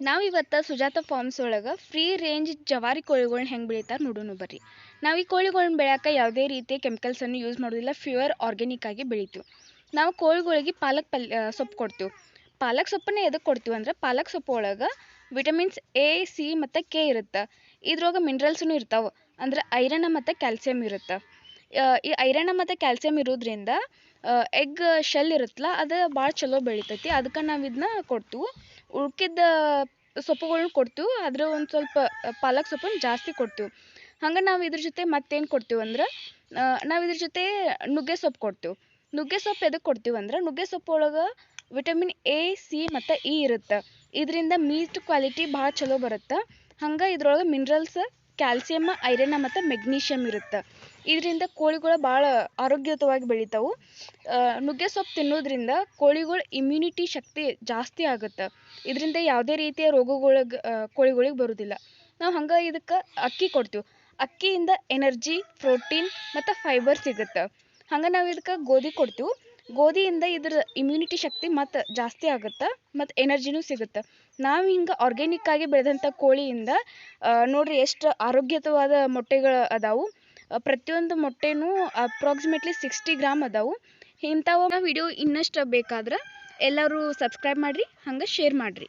ನಾವಿವತ್ತು ಸುಜಾತ ಫಾರ್ಮ್ಸ್ ಒಳಗೆ free range ಜವಾರಿ ಕೋಳಿಗಳನ್ನ ಹೆಂಗೆ ಬೆಳಿತಾರೆ ನೋಡೋಣ ಬರ್ರಿ. ನಾವು ಈ ಕೋಳಿಗಳನ್ನ ಬೆಳೆಯೋಕೆ ಯಾವುದೇ ರೀತಿಯ ಕೆಮಿಕಲ್ಸನ್ನು ಯೂಸ್ ಮಾಡೋದಿಲ್ಲ, ಪ್ಯೂರ್ ಆರ್ಗ್ಯಾನಿಕ್ ಆಗಿ ಬೆಳಿತೀವಿ. ನಾವು ಕೋಳಿಗಳಿಗೆ ಸೊಪ್ಪು ಕೊಡ್ತೀವಿ. ಪಾಲಕ್ ಸೊಪ್ಪನ್ನೇ ಎದಕ್ಕೆ ಕೊಡ್ತೀವಿ ಅಂದ್ರೆ ಪಾಲಕ್ ಸೊಪ್ಪು ಒಳಗೆ ವಿಟಮಿನ್ಸ್ ಎ, ಸಿ ಮತ್ತು ಕೆ ಇರುತ್ತೆ. ಇದ್ರೊಳಗೆ ಮಿನರಲ್ಸೂ ಇರ್ತಾವೆ, ಅಂದರೆ ಐರನ್ ಮತ್ತು ಕ್ಯಾಲ್ಸಿಯಂ ಇರುತ್ತೆ. ಈ ಐರನ್ ಮತ್ತು ಕ್ಯಾಲ್ಸಿಯಂ ಇರೋದ್ರಿಂದ ಎಗ್ ಶೆಲ್ ಇರುತ್ತಲ್ಲ ಅದು ಭಾಳ ಚಲೋ ಬೆಳಿತೈತಿ. ಅದಕ್ಕೆ ನಾವು ಇದನ್ನ ಕೊಡ್ತೀವಿ. ಉಳ್ಕಿದ ಸೊಪ್ಪುಗಳ್ನ ಕೊಡ್ತೀವಿ, ಆದರೆ ಒಂದು ಸ್ವಲ್ಪ ಪಾಲಕ್ ಸೊಪ್ಪನ್ನು ಜಾಸ್ತಿ ಕೊಡ್ತೀವಿ. ಹಂಗೆ ನಾವು ಇದ್ರ ಜೊತೆ ಮತ್ತೇನು ಕೊಡ್ತೀವಿ ಅಂದ್ರೆ ನಾವು ಇದ್ರ ಜೊತೆ ನುಗ್ಗೆ ಸೊಪ್ಪು ಕೊಡ್ತೀವಿ. ನುಗ್ಗೆ ಸೊಪ್ಪು ಎದಕ್ಕೆ ಕೊಡ್ತೀವಿ ಅಂದ್ರೆ ನುಗ್ಗೆ ಸೊಪ್ಪು ಒಳಗೆ ವಿಟಮಿನ್ ಎ, ಸಿ ಮತ್ತು ಇ ಇರುತ್ತೆ. ಇದರಿಂದ ಮೀಟ್ ಕ್ವಾಲಿಟಿ ಭಾಳ ಚಲೋ ಬರುತ್ತೆ. ಹಂಗೆ ಇದ್ರೊಳಗೆ ಮಿನರಲ್ಸ್, ಕ್ಯಾಲ್ಸಿಯಮ್, ಐರನ್ ಮತ್ತು ಮೆಗ್ನೀಷಿಯಮ್ ಇರುತ್ತೆ. ಇದರಿಂದ ಕೋಳಿಗಳು ಭಾಳ ಆರೋಗ್ಯಯುತವಾಗಿ ಬೆಳಿತಾವೆ. ನುಗ್ಗೆ ಸೊಪ್ಪು ತಿನ್ನೋದ್ರಿಂದ ಕೋಳಿಗಳ ಇಮ್ಯುನಿಟಿ ಶಕ್ತಿ ಜಾಸ್ತಿ ಆಗುತ್ತೆ. ಇದರಿಂದ ಯಾವುದೇ ರೀತಿಯ ಕೋಳಿಗಳಿಗೆ ಬರೋದಿಲ್ಲ. ನಾವು ಹಂಗೆ ಇದಕ್ಕೆ ಅಕ್ಕಿ ಕೊಡ್ತೀವಿ. ಅಕ್ಕಿಯಿಂದ ಎನರ್ಜಿ, ಪ್ರೋಟೀನ್ ಮತ್ತು ಫೈಬರ್ ಸಿಗುತ್ತೆ. ಹಂಗೆ ನಾವು ಇದಕ್ಕೆ ಗೋಧಿ ಕೊಡ್ತೀವಿ. ಗೋಧಿಯಿಂದ ಇದ್ರ ಇಮ್ಯುನಿಟಿ ಶಕ್ತಿ ಮತ್ತು ಜಾಸ್ತಿ ಆಗುತ್ತೆ ಮತ್ತು ಎನರ್ಜಿನೂ ಸಿಗುತ್ತೆ. ನಾವು ಹಿಂಗೆ ಆರ್ಗ್ಯಾನಿಕ್ ಆಗಿ ಬೆಳೆದಂಥ ಕೋಳಿಯಿಂದ ನೋಡ್ರಿ ಎಷ್ಟು ಆರೋಗ್ಯಯುತವಾದ ಮೊಟ್ಟೆಗಳು ಅದಾವು. ಪ್ರತಿಯೊಂದು ಮೊಟ್ಟೆನೂ ಅಪ್ರಾಕ್ಸಿಮೇಟ್ಲಿ 60 ಗ್ರಾಮ್ ಅದಾವು. ಇಂಥವು ವಿಡಿಯೋ ಇನ್ನಷ್ಟು ಬೇಕಾದ್ರೆ ಎಲ್ಲರೂ ಸಬ್ಸ್ಕ್ರೈಬ್ ಮಾಡಿರಿ, ಹಂಗೆ ಶೇರ್ ಮಾಡಿರಿ.